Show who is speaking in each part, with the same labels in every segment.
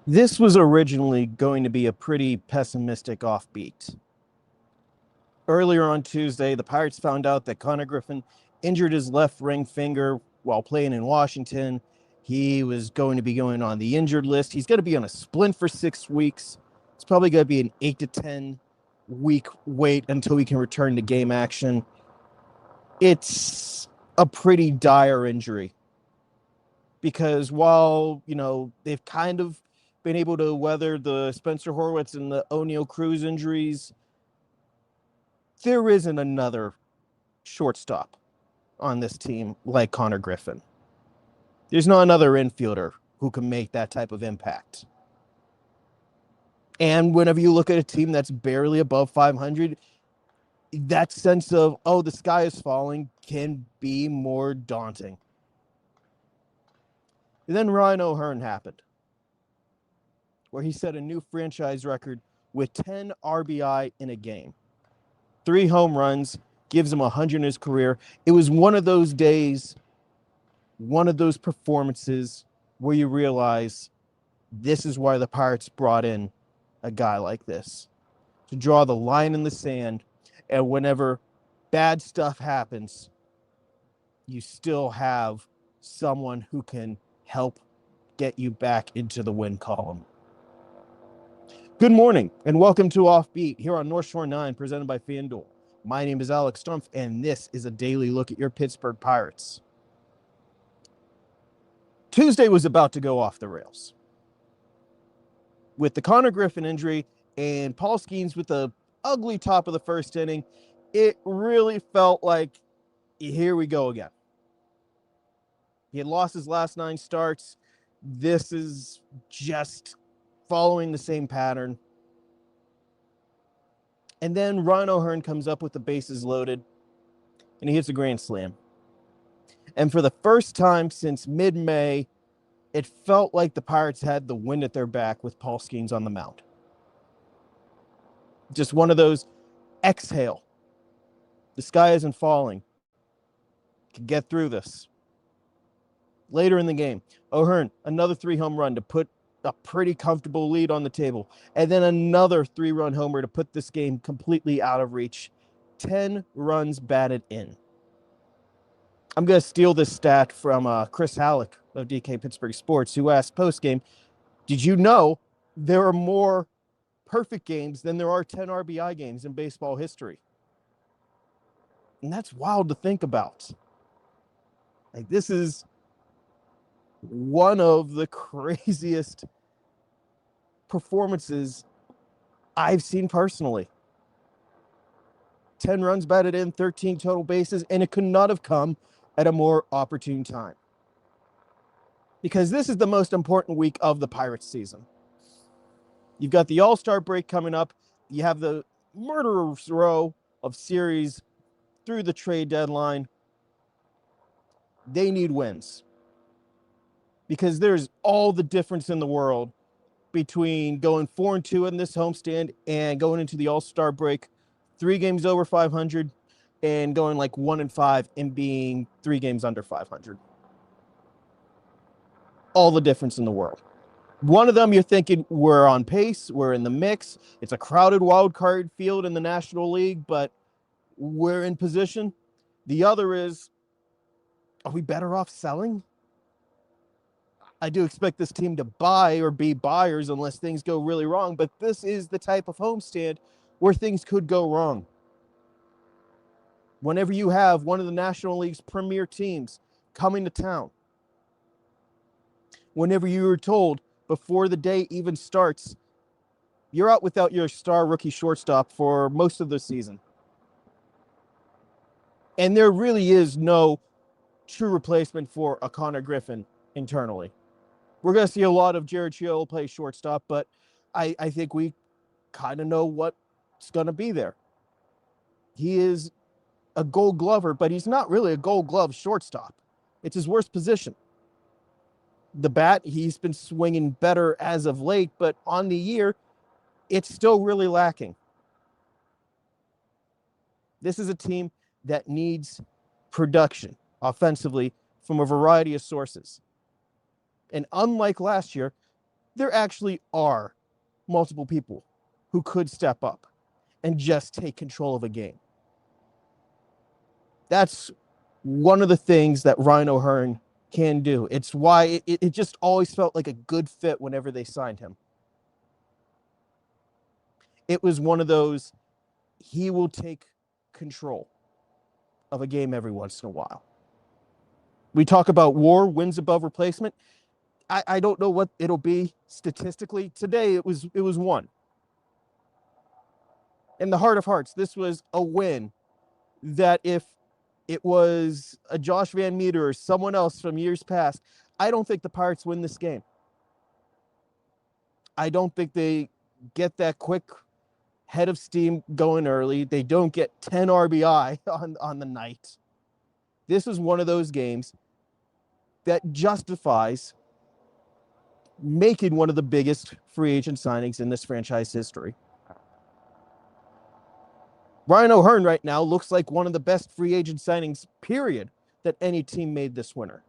Speaker 1: This was originally going to be a pretty pessimistic offbeat. Earlier on Tuesday, the Pirates found out that Konnor Griffin injured his left ring finger while playing in Washington. He was going to be going on the injured list. He's going to be on a splint for 6 weeks. It's probably going to be an 8 to 10 week wait until he can return to game action. It's a pretty dire injury because while, they've kind of been able to weather the Spencer Horwitz and the Oneil Cruz injuries, there isn't another shortstop on this team like Konnor Griffin. There's not another infielder who can make that type of impact. And whenever you look at a team that's barely above 500, that sense of, oh, the sky is falling can be more daunting. And then Ryan O'Hearn happened, where he set a new franchise record with 10 RBI in a game. 3 home runs, gives him 100 in his career. It was one of those days, one of those performances where you realize this is why the Pirates brought in a guy like this, to draw the line in the sand. And whenever bad stuff happens, you still have someone who can help get you back into the win column. Good morning and welcome to Offbeat here on North Shore 9, presented by FanDuel. My name is Alex Stumpf, and this is a daily look at your Pittsburgh Pirates. Tuesday was about to go off the rails. With the Konnor Griffin injury and Paul Skeens with the ugly top of the first inning, it really felt like, here we go again. He had lost his last 9 starts. This is just following the same pattern. And then Ryan O'Hearn comes up with the bases loaded, and he hits a grand slam. And for the first time since mid-May, it felt like the Pirates had the wind at their back with Paul Skeens on the mound. Just one of those exhale. The sky isn't falling. Can get through this. Later in the game, O'Hearn, another 3 home run to put a pretty comfortable lead on the table. And then another 3-run homer to put this game completely out of reach. 10 runs batted in. I'm going to steal this stat from Chris Halleck of DK Pittsburgh Sports, who asked postgame, did you know there are more perfect games than there are 10 RBI games in baseball history? And that's wild to think about. Like, this is one of the craziest performances I've seen personally. 10 runs batted in, 13 total bases, and it could not have come at a more opportune time. Because this is the most important week of the Pirates season. You've got the All-Star break coming up. You have the murderer's row of series through the trade deadline. They need wins. Because there's all the difference in the world between going 4-2 in this homestand and going into the All-Star break 3 games over 500 and going like 1-5 and being 3 games under 500. All the difference in the world. One of them, you're thinking, we're on pace, we're in the mix. It's a crowded wild card field in the National League, but we're in position. The other is, are we better off selling? I do expect this team to buy or be buyers unless things go really wrong, but this is the type of homestand where things could go wrong. Whenever you have one of the National League's premier teams coming to town, whenever you are told before the day even starts, you're out without your star rookie shortstop for most of the season. And there really is no true replacement for a Konnor Griffin internally. We're going to see a lot of Jared Chiol play shortstop, but I think we kind of know what's going to be there. He is a Gold Glover, but he's not really a Gold Glove shortstop. It's his worst position. The bat, he's been swinging better as of late, but on the year, it's still really lacking. This is a team that needs production offensively from a variety of sources. And unlike last year, there actually are multiple people who could step up and just take control of a game. That's one of the things that Ryan O'Hearn can do. It's why it just always felt like a good fit whenever they signed him. It was one of those, he will take control of a game every once in a while. We talk about WAR, wins above replacement. I don't know what it'll be statistically. Today it was 1. In the heart of hearts, this was a win that if it was a Josh Van Meter or someone else from years past, I don't think the Pirates win this game. I don't think they get that quick head of steam going early. They don't get 10 RBI on the night. This is one of those games that justifies making one of the biggest free agent signings in this franchise history. Ryan O'Hearn right now looks like one of the best free agent signings, period, that any team made this winter.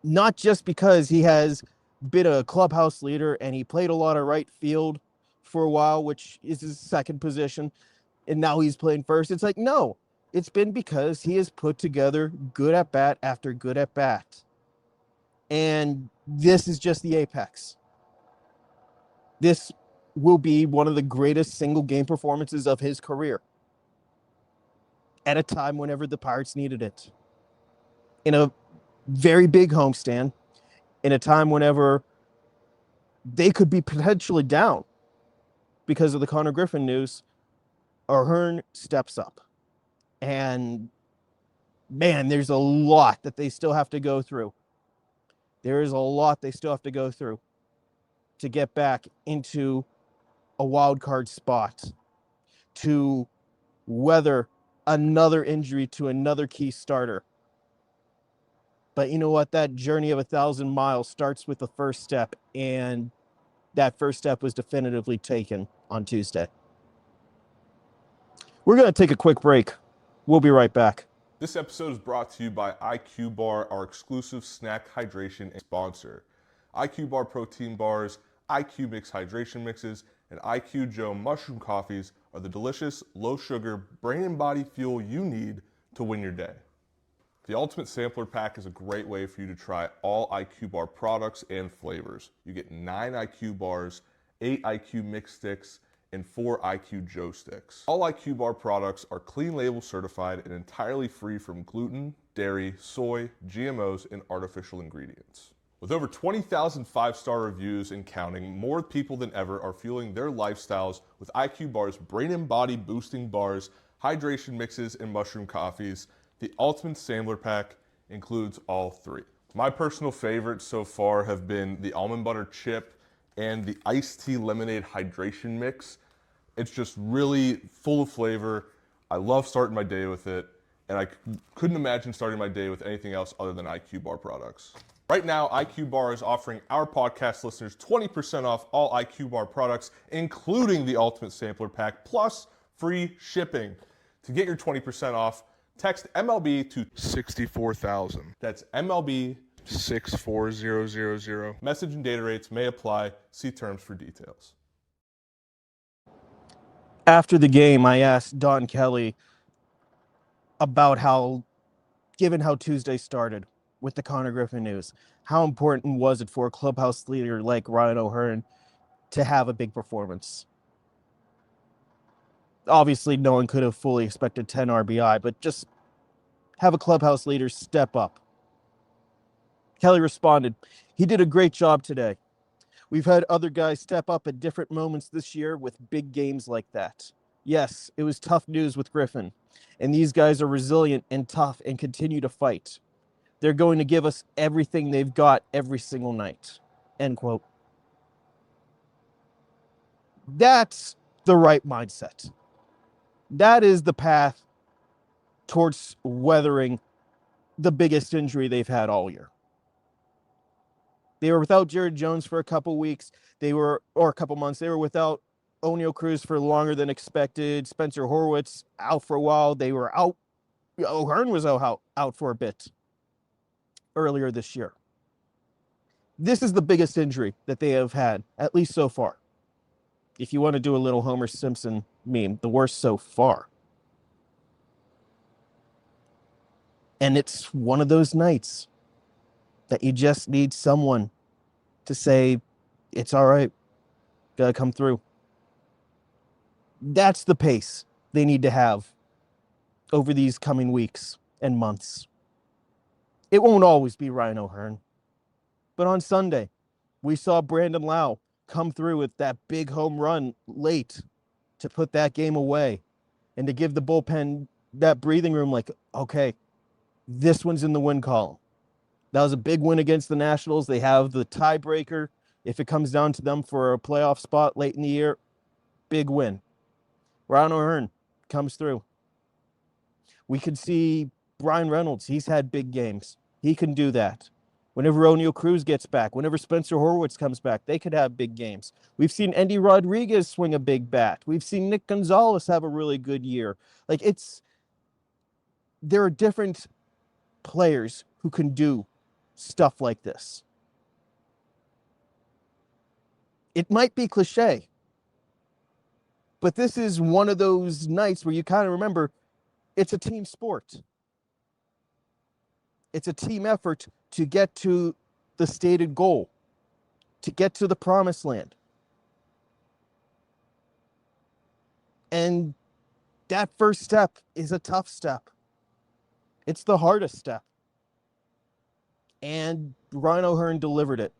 Speaker 1: Not just because he has been a clubhouse leader and he played a lot of right field for a while, which is his second position, and now he's playing first. It's like, no, it's been because he has put together good at bat after good at bat. And this is just the apex. This will be one of the greatest single game performances of his career at a time whenever the Pirates needed it. In a very big homestand, in a time whenever they could be potentially down because of the Konnor Griffin news, O'Hearn steps up. And man, there's a lot that they still have to go through. There is a lot they still have to go through to get back into a wild card spot, to weather another injury to another key starter. But you know what? That journey of 1,000 miles starts with the first step, and that first step was definitively taken on Tuesday. We're going to take a quick break. We'll be right back.
Speaker 2: This episode is brought to you by IQ Bar, our exclusive snack hydration sponsor. IQ Bar protein bars, IQ Mix hydration mixes, and IQ Joe mushroom coffees are the delicious, low-sugar, brain and body fuel you need to win your day. The Ultimate Sampler Pack is a great way for you to try all IQ Bar products and flavors. You get 9 IQ bars, 8 IQ Mix sticks, and 4 IQ Joe sticks. All IQ Bar products are clean label certified and entirely free from gluten, dairy, soy, GMOs, and artificial ingredients. With over 20,000 5-star reviews and counting, more people than ever are fueling their lifestyles with IQ Bar's brain and body boosting bars, hydration mixes, and mushroom coffees. The Ultimate Sampler Pack includes all 3. My personal favorites so far have been the almond butter chip and the iced tea lemonade hydration mix. It's just really full of flavor. I love starting my day with it, and I couldn't imagine starting my day with anything else other than IQ Bar products. Right now, IQ Bar is offering our podcast listeners 20% off all IQ Bar products, including the Ultimate Sampler Pack, plus free shipping. To get your 20% off, text MLB to 64,000. That's MLB 64000. Message and data rates may apply. See terms for details.
Speaker 1: After the game, I asked Don Kelly about how, given how Tuesday started with the Konnor Griffin news, how important was it for a clubhouse leader like Ryan O'Hearn to have a big performance? Obviously, no one could have fully expected 10 RBI, but just have a clubhouse leader step up. Kelly responded, "He did a great job today. We've had other guys step up at different moments this year with big games like that. Yes, it was tough news with Griffin, and these guys are resilient and tough and continue to fight. They're going to give us everything they've got every single night." End quote. That's the right mindset. That is the path towards weathering the biggest injury they've had all year. They were without Jared Jones for a couple weeks. Or a couple months. They were without Oneil Cruz for longer than expected. Spencer Horwitz out for a while. They were out. O'Hearn was out for a bit earlier this year. This is the biggest injury that they have had, at least so far. If you want to do a little Homer Simpson meme, the worst so far. And it's one of those nights that you just need someone to say, it's all right, gotta come through. That's the pace they need to have over these coming weeks and months. It won't always be Ryan O'Hearn. But on Sunday, we saw Brandon Lau come through with that big home run late to put that game away and to give the bullpen that breathing room like, okay, this one's in the win column. That was a big win against the Nationals. They have the tiebreaker. If it comes down to them for a playoff spot late in the year, big win. Ryan O'Hearn comes through. We could see Brian Reynolds. He's had big games. He can do that. Whenever Oneil Cruz gets back, whenever Spencer Horwitz comes back, they could have big games. We've seen Endy Rodriguez swing a big bat. We've seen Nick Gonzalez have a really good year. There are different players who can do stuff like this. It might be cliche, but this is one of those nights where you kind of remember it's a team sport. It's a team effort to get to the stated goal, to get to the promised land. And that first step is a tough step. It's the hardest step. And Ryan O'Hearn delivered it.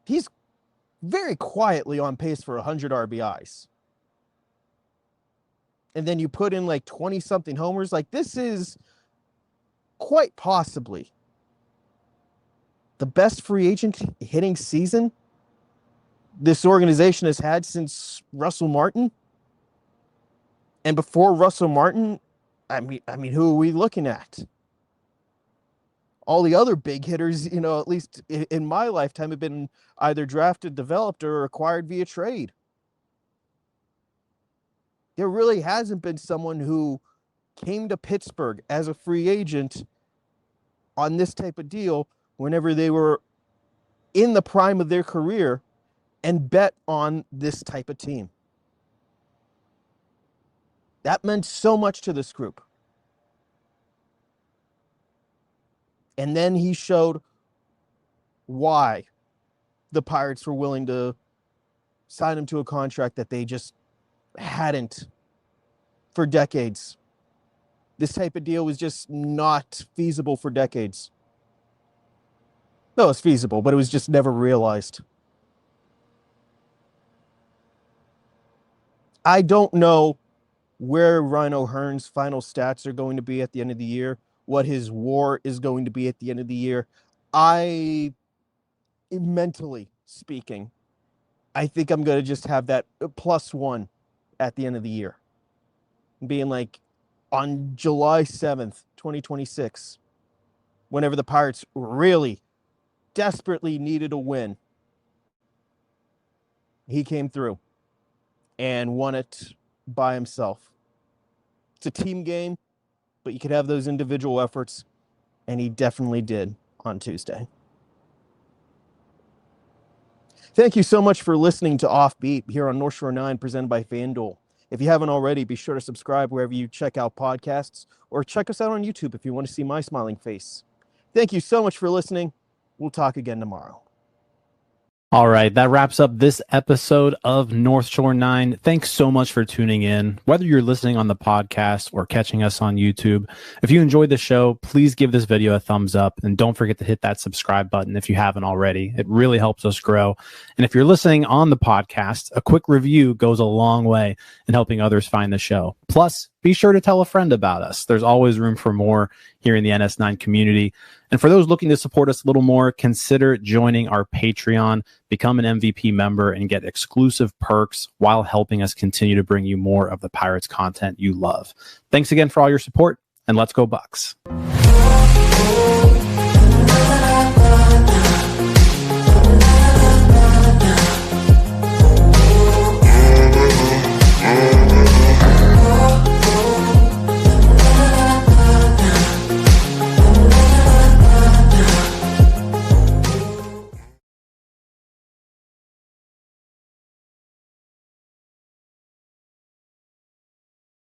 Speaker 1: He's very quietly on pace for 100 RBIs. And then you put in like 20-something homers. Like, this is quite possibly the best free agent hitting season this organization has had since Russell Martin. And before Russell Martin, I mean, who are we looking at? All the other big hitters, at least in my lifetime, have been either drafted, developed, or acquired via trade. There really hasn't been someone who came to Pittsburgh as a free agent on this type of deal whenever they were in the prime of their career and bet on this type of team. That meant so much to this group. And then he showed why the Pirates were willing to sign him to a contract that they just hadn't for decades. This type of deal was just not feasible for decades. No, it's feasible, but it was just never realized. I don't know where Ryan O'Hearn's final stats are going to be at the end of the year, what his WAR is going to be at the end of the year. Mentally speaking, I think I'm going to just have that +1 at the end of the year. Being like on July 7th, 2026, whenever the Pirates really desperately needed a win, he came through and won it by himself. It's a team game, but you could have those individual efforts, and he definitely did on Tuesday. Thank you so much for listening to Offbeat here on North Shore 9, presented by FanDuel. If you haven't already, be sure to subscribe wherever you check out podcasts, or check us out on YouTube if you want to see my smiling face. Thank you so much for listening. We'll talk again tomorrow.
Speaker 3: All right, that wraps up this episode of North Shore 9. Thanks so much for tuning in, whether you're listening on the podcast or catching us on YouTube. If you enjoyed the show, please give this video a thumbs up, and don't forget to hit that subscribe button if you haven't already. It really helps us grow. And if you're listening on the podcast, a quick review goes a long way in helping others find the show. Plus, be sure to tell a friend about us. There's always room for more here in the NS9 community. And for those looking to support us a little more, consider joining our Patreon, become an MVP member, and get exclusive perks while helping us continue to bring you more of the Pirates content you love. Thanks again for all your support, and let's go Bucs.